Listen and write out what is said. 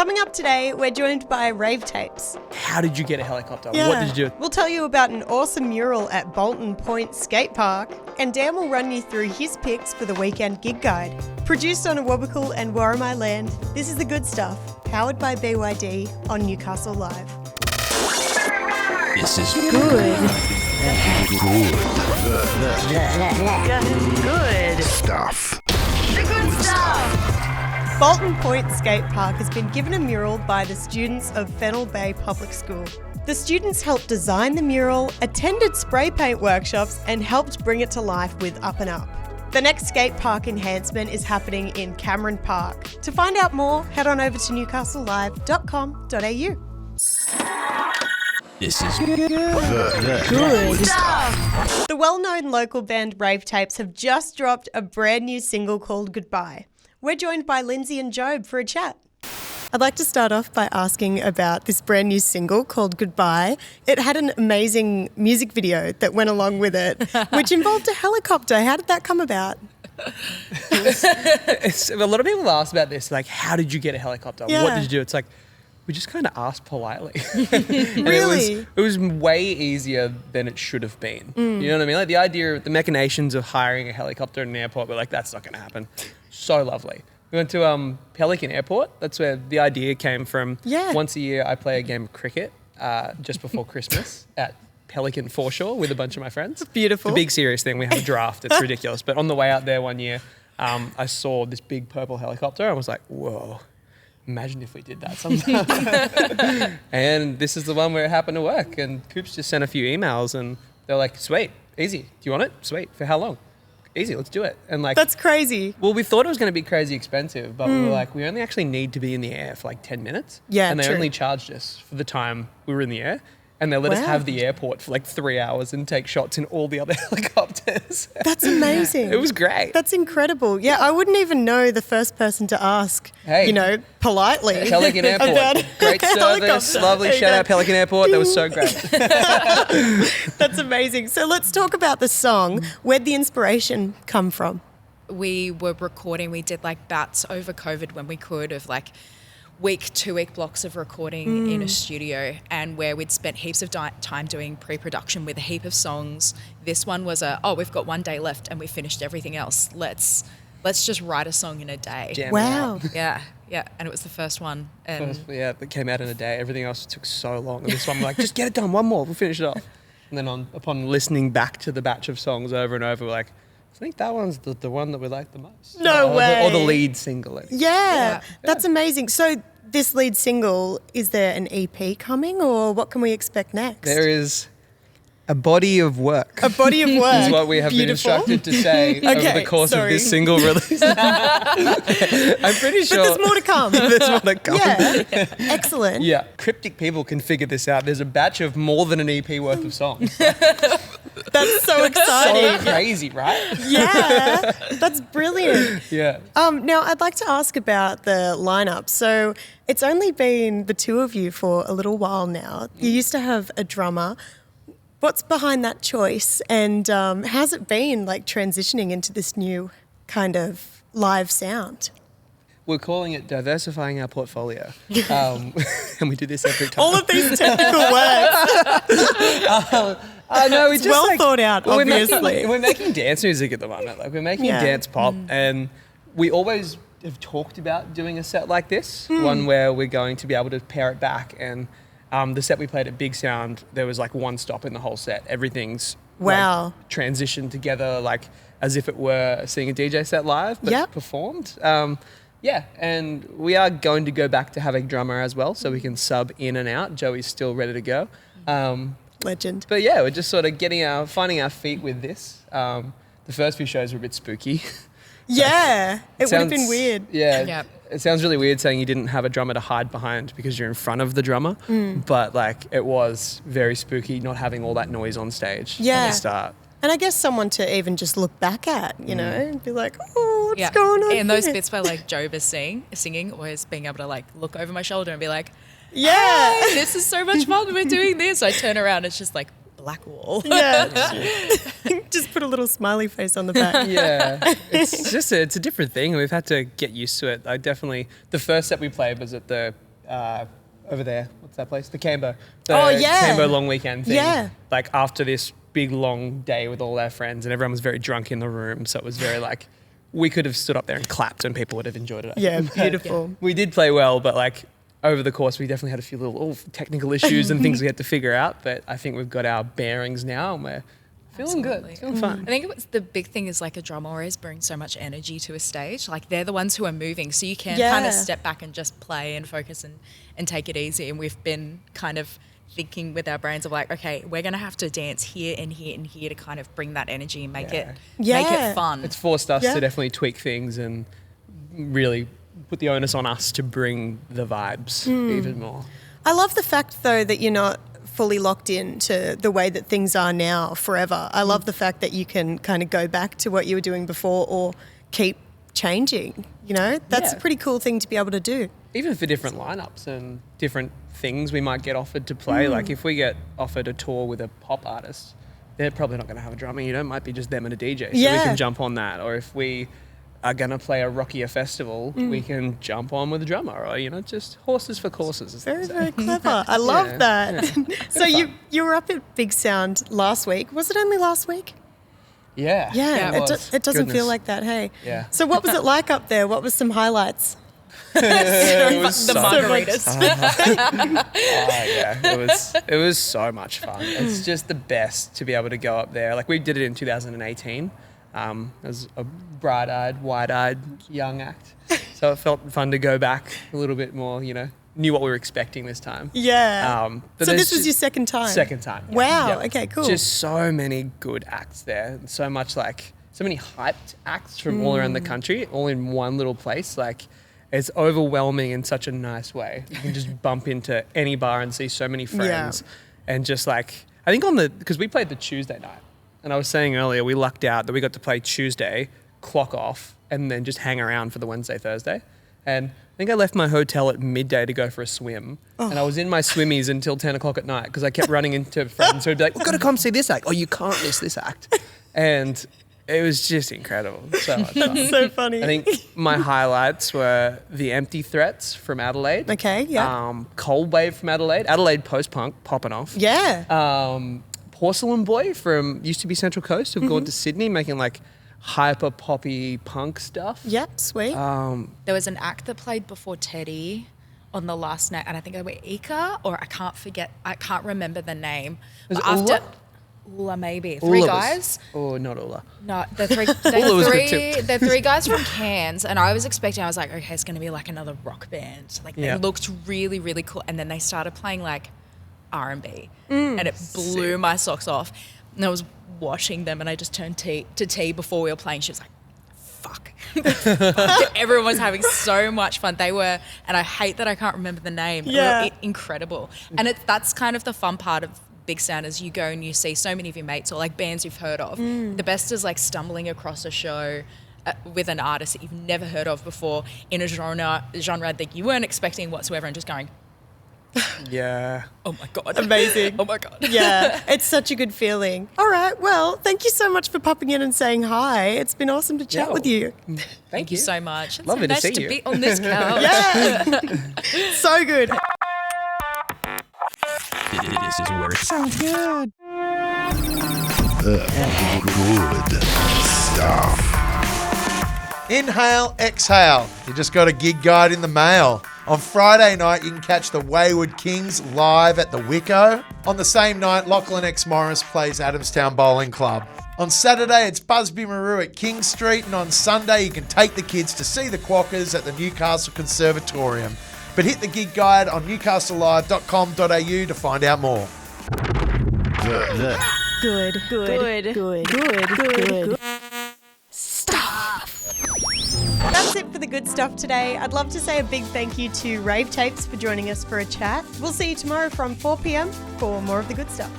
Coming up today, we're joined by RAAVE Tapes. How did you get a helicopter? Yeah. What did you do? We'll tell you about an awesome mural at Bolton Point Skate Park, and Dan will run you through his picks for the weekend gig guide. Produced on Awabakal and Warramai land, this is The Good Stuff, powered by BYD on Newcastle Live. This is Good stuff. The good stuff. Bolton Point Skate Park has been given a mural by the students of Fennell Bay Public School. The students helped design the mural, attended spray paint workshops, and helped bring it to life with Up and Up. The next skate park enhancement is happening in Cameron Park. To find out more, head on over to newcastlelive.com.au. This is Good stuff. The well-known local band RAAVE Tapes have just dropped a brand new single called Goodbye. We're joined by Lindsay and Job for a chat. I'd like to start off by asking about this brand new single called Goodbye. It had an amazing music video that went along with it, which involved a helicopter. How did that come about? A lot of people ask about this, like, how did you get a helicopter? Yeah. What did you do? It's like, we just kind of asked politely. Really? It was way easier than it should have been. You know what I mean? Like the idea, the machinations of hiring a helicopter at an airport, we're like, that's not going to happen. So lovely. We went to Pelican Airport. That's where the idea came from. Yeah. Once a year, I play a game of cricket just before Christmas at Pelican Foreshore with a bunch of my friends. Beautiful. It's a big serious thing. We have a draft. It's ridiculous. But on the way out there one year, I saw this big purple helicopter. I was like, whoa. Imagine if we did that sometime. And this is the one where it happened to work. And Coops just sent a few emails and they're like, sweet, easy. Do you want it? Sweet. For how long? Easy, let's do it. And like, That's crazy. well, we thought it was going to be crazy expensive, but we were like, we only actually need to be in the air for like 10 minutes. Yeah, And they true. only charged us for the time we were in the air. And they let us Wow. have the airport for like 3 hours and take shots in all the other helicopters. That's amazing. It was great. That's incredible. Yeah, I wouldn't even know the first person to ask, Hey. politely. Pelican Airport. about Great a service. helicopter. Lovely. There you Shout go. out Pelican Airport. That was so great. That's amazing. So let's talk about the song. Where'd the inspiration come from? We were recording, we did like bouts over COVID when we could of like 2-week blocks of recording in a studio, and where we'd spent heaps of time doing pre-production with a heap of songs. This one was we've got 1 day left and we finished everything else. Let's just write a song in a day. Jam Wow. out. Yeah. And it was the first one. And Yeah, it came out in a day. Everything else took so long. And this one, we're like, just get it done. One more. We'll finish it off. And then upon listening back to the batch of songs over and over, we're like, I think that one's the one that we like the most. No or way. Or the lead single. Yeah, that's amazing. So this lead single, is there an EP coming, or what can we expect next? There is a body of work. A body of work. Is what we have Beautiful. been instructed to say over Okay, the course sorry. of this single release. I'm pretty But sure. there's more to come. There's more to come. Yeah, excellent. Yeah, cryptic people can figure this out. There's a batch of more than an EP worth of songs. That's so So exciting. crazy, right? Yeah, that's brilliant. Yeah. Now, I'd like to ask about the lineup. So it's only been the two of you for a little while now. You used to have a drummer. What's behind that choice, and how's it been like transitioning into this new kind of live sound? We're calling it diversifying our portfolio. And we do this every time. All of these technical words. No, we It's well thought out, Well, obviously. We're making dance music at the moment. Like we're making Yeah. dance pop, and we always have talked about doing a set like this, one where we're going to be able to pare it back. And the set we played at Big Sound, there was like one stop in the whole set. Everything's Wow. like, transitioned together, like as if it were seeing a DJ set live, but Yep. performed. Yeah, and we are going to go back to having drummer as well, so we can sub in and out. Joey's still ready to go. Legend. But yeah, we're just sort of finding our feet with this. The first few shows were a bit spooky. Yeah, it would have been Sounds- weird. Yeah, Yep. It sounds really weird saying you didn't have a drummer to hide behind because you're in front of the drummer. But like, it was very spooky not having all that noise on stage Yeah. at the start. And I guess someone to even just look back at, you know, and be like, oh, what's yeah. going on And those here? bits where like Job is singing, always being able to like look over my shoulder and be like, Yeah. hey, this is so much fun. We're doing this. I turn around, it's just like black wall. Yeah. Just put a little smiley face on the back. Yeah, it's a different thing. We've had to get used to it. The first set we played was at the over there. What's that place? The Cambo. The yeah. Cambo long weekend thing. Yeah. Like after this big long day with all our friends and everyone was very drunk in the room. So it was very like, we could have stood up there and clapped and people would have enjoyed it. Yeah, beautiful. We did play well, but like over the course, we definitely had a few little technical issues and things we had to figure out. But I think we've got our bearings now and we're feeling good, feeling fun. I think the big thing is like a drummer always brings so much energy to a stage. Like they're the ones who are moving, so you can kind of step back and just play and focus and take it easy. And we've been kind of thinking with our brains of like, okay, we're going to have to dance here and here and here to kind of bring that energy and make it fun. It's forced us to definitely tweak things and really put the onus on us to bring the vibes even more. I love the fact, though, that you're not fully locked into the way that things are now forever. I love the fact that you can kind of go back to what you were doing before or keep changing, you know? That's a pretty cool thing to be able to do. Even for different lineups and different things we might get offered to play. Like if we get offered a tour with a pop artist, they're probably not going to have a drummer, you know? It might be just them and a DJ. So we can jump on that. Or if we are going to play a rockier festival, we can jump on with a drummer, or, you know, just horses for courses. Very, very clever. I love that. Yeah. So you were up at Big Sound last week. Was it only last week? Yeah. It doesn't feel like that, hey? Yeah. So what was it like up there? What was some highlights? The margaritas. It was so much fun. It's just the best to be able to go up there. Like we did it in 2018. As a bright-eyed, wide-eyed young act. So it felt fun to go back a little bit more, you know, knew what we were expecting this time. Yeah. But so this was your second time? Second time. Yeah. Wow. Yep. Okay, cool. Just so many good acts there. So many hyped acts from all around the country, all in one little place. Like, it's overwhelming in such a nice way. You can just bump into any bar and see so many friends. And just like, I think because we played the Tuesday night. And I was saying earlier, we lucked out that we got to play Tuesday, clock off, and then just hang around for the Wednesday, Thursday. And I think I left my hotel at midday to go for a swim. And I was in my swimmies until 10 o'clock at night because I kept running into friends who would be like, we've got to come see this act. Oh, you can't miss this act. And it was just incredible. So much fun. That's so funny. I think my highlights were the Empty Threats from Adelaide. Okay, yeah. Cold Wave from Adelaide post-punk popping off. Yeah. Porcelain Boy from used to be Central Coast have gone to Sydney making like hyper poppy punk stuff. Yep, sweet. There was an act that played before Teddy on the last night, and I think they were Ika, or I can't remember the name. Was it after Ula? Ula maybe. Ula Three guys. Oh, not Ula. No, they're three guys from Cairns, and I was like, okay, it's going to be like another rock band. Like they looked really, really cool, and then they started playing like R&B, and it blew my socks off. And I was watching them, and I just turned to T before we were playing. She was like, fuck. Everyone was having so much fun. They were, and I hate that I can't remember the name. Yeah. Incredible. And that's kind of the fun part of Big Sound, is you go and you see so many of your mates or like bands you've heard of. The best is like stumbling across a show with an artist that you've never heard of before in a genre that you weren't expecting whatsoever, and just going, yeah. oh my God. Amazing. Oh my God. Yeah, it's such a good feeling. All right, well, thank you so much for popping in and saying hi. It's been awesome to chat with you. Thank you so much. It's Lovely so nice to see to you. be on this couch. Yeah. So good. This is where it sounds good. Good stuff. Inhale, exhale. You just got a gig guide in the mail. On Friday night, you can catch the Wayward Kings live at the Wicco. On the same night, Lachlan X Morris plays Adamstown Bowling Club. On Saturday, it's Busby Maru at King Street, and on Sunday, you can take the kids to see the Quackers at the Newcastle Conservatorium. But hit the gig guide on newcastlelive.com.au to find out more. Good. That's it for the good stuff today. I'd love to say a big thank you to Rave Tapes for joining us for a chat. We'll see you tomorrow from 4 p.m. for more of the good stuff.